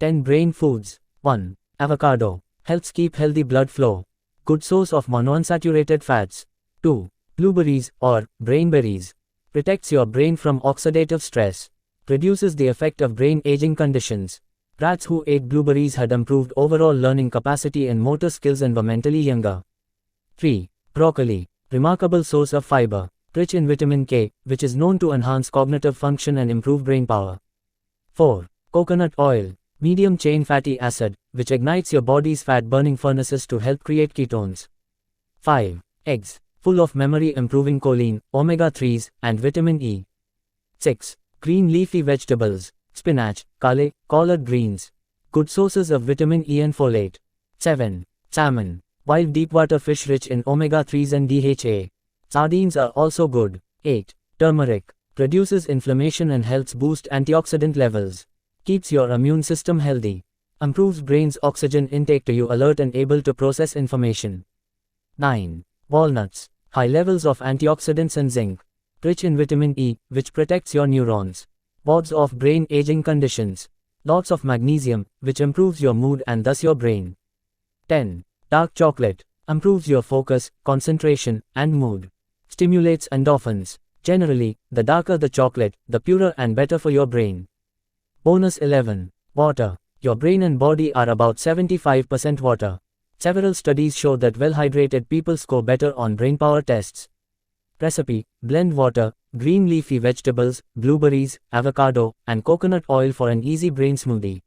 10 brain foods. 1. Avocado. Helps keep healthy blood flow. Good source of monounsaturated fats. 2. Blueberries, or brainberries. Protects your brain from oxidative stress. Reduces the effect of brain aging conditions. Rats who ate blueberries had improved overall learning capacity and motor skills and were mentally younger. 3. Broccoli. Remarkable source of fiber. Rich in vitamin K, which is known to enhance cognitive function and improve brain power. 4. Coconut oil. Medium-chain fatty acid, which ignites your body's fat-burning furnaces to help create ketones. 5. Eggs. Full of memory-improving choline, omega-3s, and vitamin E. 6. Green leafy vegetables. Spinach, kale, collard greens. Good sources of vitamin E and folate. 7. Salmon. Wild deepwater fish rich in omega-3s and DHA. Sardines are also good. 8. Turmeric. Reduces inflammation and helps boost antioxidant levels. Keeps your immune system healthy. Improves brain's oxygen intake to you alert and able to process information. 9. Walnuts. High levels of antioxidants and zinc. Rich in vitamin E, which protects your neurons. Wards off brain aging conditions. Lots of magnesium, which improves your mood and thus your brain. 10. Dark chocolate. Improves your focus, concentration, and mood. Stimulates endorphins. Generally, the darker the chocolate, the purer and better for your brain. Bonus 11. Water. Your brain and body are about 75% water. Several studies show that well-hydrated people score better on brain power tests. Recipe: blend water, green leafy vegetables, blueberries, avocado, and coconut oil for an easy brain smoothie.